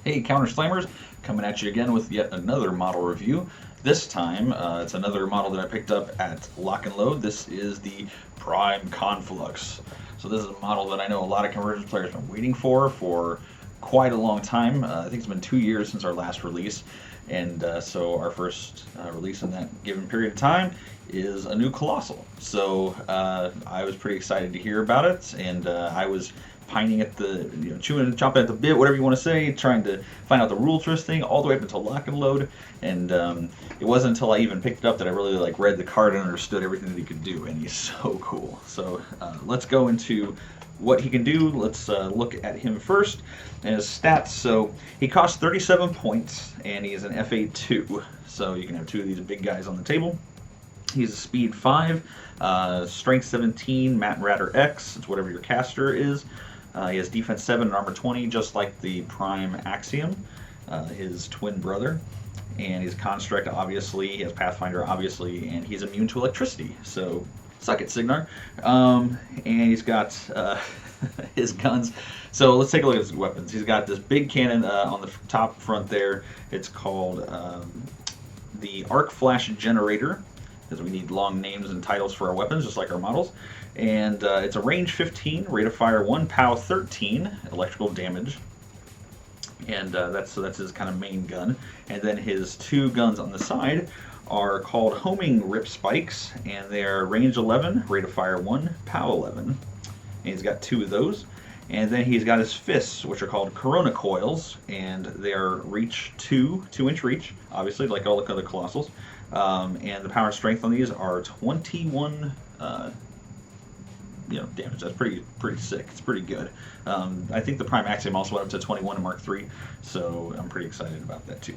Hey, Counter Slammers, coming at you again with yet another model review. This time, it's another model that I picked up at Lock and Load. This is the Prime Conflux. So this is a model that I know a lot of Convergence players have been waiting for quite a long time. I think it's been 2 years since our last release, and so our first release in that given period of time is a new colossal. So I was pretty excited to hear about it, and I was pining at the, chewing and chomping at the bit, whatever you want to say, trying to find out the rules for this thing, all the way up until Lock and Load. And it wasn't until I even picked it up that I really read the card and understood everything that he could do. And he's so cool. So let's go into what he can do. Let's look at him first and his stats. So he costs 37 points, and he is an FA2. So you can have two of these big guys on the table. He's a speed 5, strength 17, Mat and Ratter X. It's whatever your caster is. He has defense 7 and armor 20, just like the Prime Axiom, his twin brother. And he's Construct, obviously. He has Pathfinder, obviously. And he's immune to electricity. So, suck it, Signar. And he's got his guns. So, let's take a look at his weapons. He's got this big cannon on the top front there. It's called the Arc Flash Generator, because we need long names and titles for our weapons, just like our models. And it's a range 15, rate of fire 1, POW 13, electrical damage. And that's his kind of main gun. And then his two guns on the side are called homing rip spikes, and they're range 11, rate of fire 1, POW 11. And he's got two of those. And then he's got his fists, which are called Corona Coils, and they're reach 2-inch reach, obviously, like all the other Colossals. And the power and strength on these are 21 damage. That's pretty sick. It's pretty good. I think the Prime Axiom also went up to 21 in Mark III, so I'm pretty excited about that too.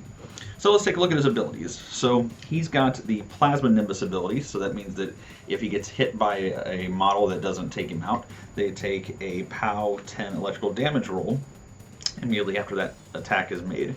So let's take a look at his abilities. So he's got the Plasma Nimbus ability, so that means that if he gets hit by a model that doesn't take him out, they take a POW 10 electrical damage roll immediately after that attack is made.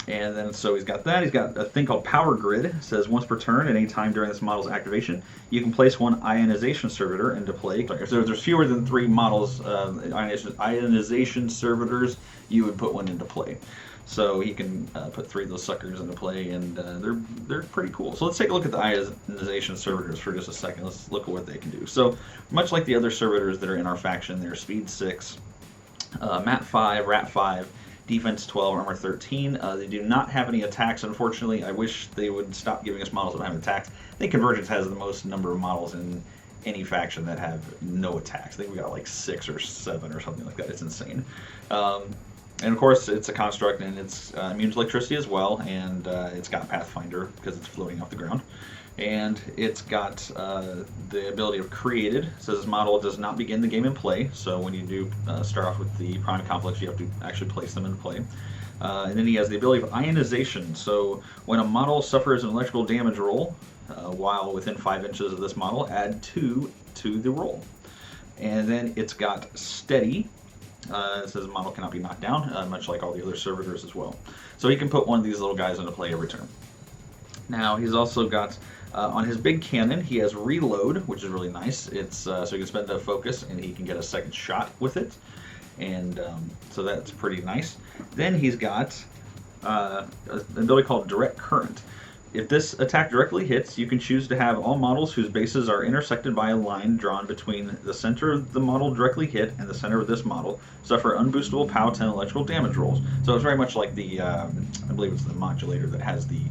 And then, so he's got that. He's got a thing called Power Grid. It says once per turn, at any time during this model's activation, you can place one ionization servitor into play. So if there's fewer than 3 models, ionization servitors, you would put one into play. So he can put 3 of those suckers into play, and they're pretty cool. So let's take a look at the ionization servitors for just a second. Let's look at what they can do. So much like the other servitors that are in our faction, they're speed 6, Mat 5, Rat 5, defense 12, armor 13. They do not have any attacks, unfortunately. I wish they would stop giving us models that don't have attacks. I think Convergence has the most number of models in any faction that have no attacks. I think we got like 6 or 7 or something like that. It's insane. And of course, it's a construct, and it's immune to electricity as well, and it's got Pathfinder because it's floating off the ground. And it's got the ability of Created. It says this model does not begin the game in play, so when you do start off with the Prime Conflux, you have to actually place them into play. And then he has the ability of Ionization, so when a model suffers an electrical damage roll while within 5 inches of this model, add 2 to the roll. And then it's got Steady. It says the model cannot be knocked down, much like all the other servitors as well. So he can put one of these little guys into play every turn. Now he's also got on his big cannon, he has Reload, which is really nice. It's so he can spend a focus and he can get a second shot with it, and so that's pretty nice. Then he's got an ability called Direct Current. If this attack directly hits, you can choose to have all models whose bases are intersected by a line drawn between the center of the model directly hit and the center of this model suffer unboostable POW 10 electrical damage rolls. So it's very much like the, I believe it's the modulator that has the,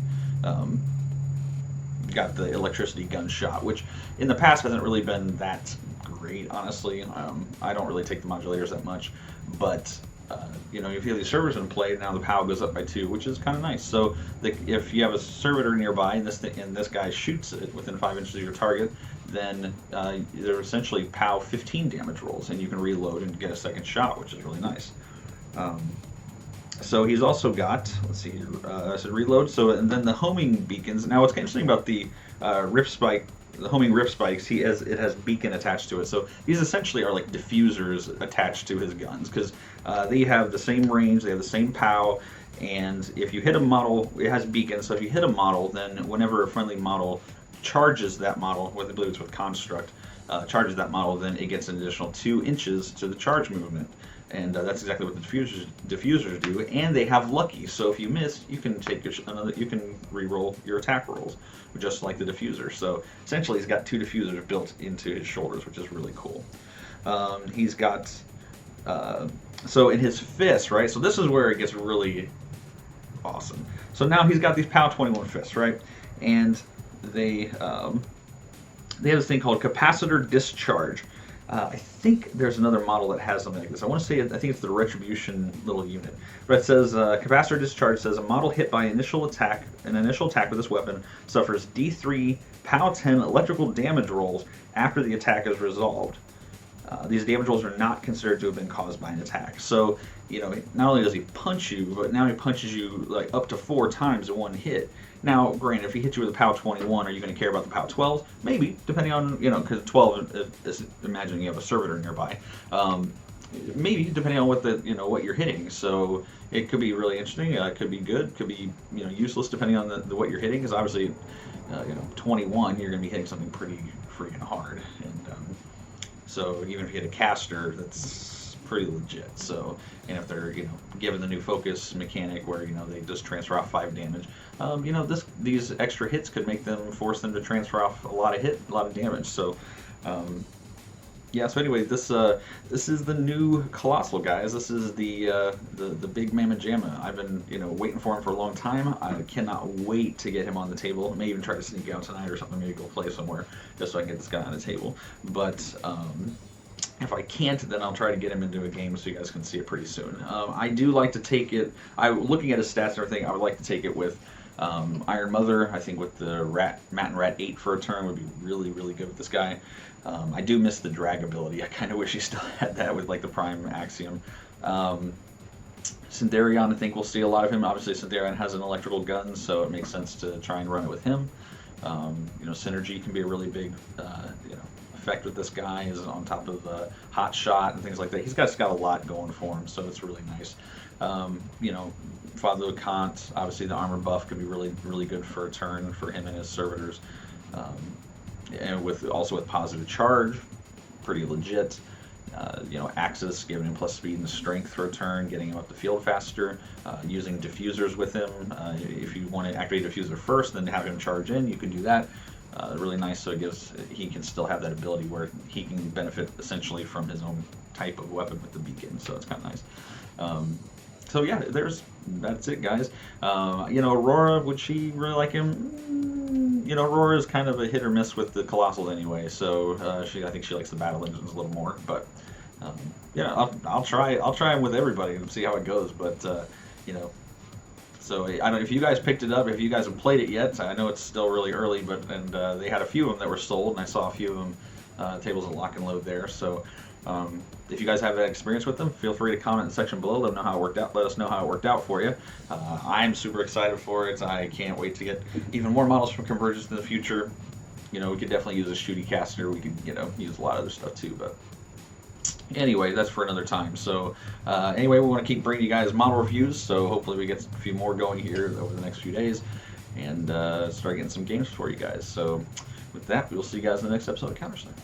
got the electricity gunshot, which in the past hasn't really been that great, honestly. I don't really take the modulators that much, but if you have these servers in play, now the POW goes up by 2, which is kind of nice. So if you have a servitor nearby and this guy shoots it within 5 inches of your target, then they're essentially POW 15 damage rolls, and you can reload and get a second shot, which is really nice. So he's also got, let's see here, I said reload. So, and then the homing beacons. Now, what's interesting about the rip spike, the homing rip spikes, it has beacon attached to it. So these essentially are like diffusers attached to his guns, because they have the same range, they have the same POW, and if you hit a model, it has beacons. So if you hit a model, then whenever a friendly model charges that model, I believe it's with construct, charges that model, then it gets an additional 2 inches to the charge movement. and that's exactly what the diffusers do. And they have lucky, so if you miss, you can take you can re-roll your attack rolls, just like the diffuser. So essentially, he's got 2 diffusers built into his shoulders, which is really cool. He's got so in his fist, right? So this is where it gets really awesome. So now he's got these POW 21 fists, right? And they have this thing called capacitor discharge. I think there's another model that has something like this. I want to say, I think it's the retribution little unit. But it says, capacitor discharge says a model hit by an initial attack with this weapon suffers D3 POW 10 electrical damage rolls after the attack is resolved. These damage rolls are not considered to have been caused by an attack. So, not only does he punch you, but now he punches you like up to 4 times in one hit. Now, granted, if he hits you with a POW 21, are you going to care about the POW 12? Maybe, depending on, because 12 is imagining you have a servitor nearby. Maybe, depending on what what you're hitting. So it could be really interesting. It could be good. Could be, useless depending on what you're hitting. Because obviously, 21, you're going to be hitting something pretty freaking hard. And so even if you hit a caster, that's pretty legit. So, and if they're given the new focus mechanic where they just transfer off 5 damage, these extra hits could force them to transfer off a lot of damage. So, yeah. So anyway, this is the new colossal, guys. This is the big mamma jamma. I've been waiting for him for a long time. I cannot wait to get him on the table. I may even try to sneak out tonight or something. Maybe go play somewhere just so I can get this guy on the table. But if I can't, then I'll try to get him into a game so you guys can see it pretty soon. I do like to take it. Looking at his stats and everything, I would like to take it with Iron Mother. I think with the Matt and Rat 8 for a turn would be really, really good with this guy. I do miss the drag ability. I kind of wish he still had that with like the Prime Axiom. Sindarion, I think we'll see a lot of him. Obviously, Sindarion has an electrical gun, so it makes sense to try and run it with him. Synergy can be a really big effect with this guy. Is on top of Hot Shot and things like that. He's got a lot going for him, so it's really nice. Father Kant, obviously the armor buff could be really, really good for a turn for him and his servitors. And also with positive charge, pretty legit. Axis, giving him plus speed and strength for a turn, getting him up the field faster. Using diffusers with him. If you want to activate a diffuser first, then have him charge in, you can do that. Really nice, so he can still have that ability where he can benefit essentially from his own type of weapon with the beacon. So it's kind of nice. So yeah, that's it, guys. Aurora, would she really like him? Aurora is kind of a hit or miss with the colossals anyway. So I think she likes the battle engines a little more. But I'll try him with everybody and see how it goes. But So I don't know if you guys picked it up, if you guys have played it yet. I know it's still really early, but they had a few of them that were sold, and I saw a few of them tables at Lock and Load there. So if you guys have that experience with them, feel free to comment in the section below. Let us know how it worked out for you. I'm super excited for it. I can't wait to get even more models from Convergence in the future. We could definitely use a shooty caster. We could use a lot of other stuff too, but anyway, that's for another time. So anyway, we want to keep bringing you guys model reviews, so hopefully we get a few more going here over the next few days and start getting some games for you guys. So with that, we'll see you guys in the next episode of Counter-Strike.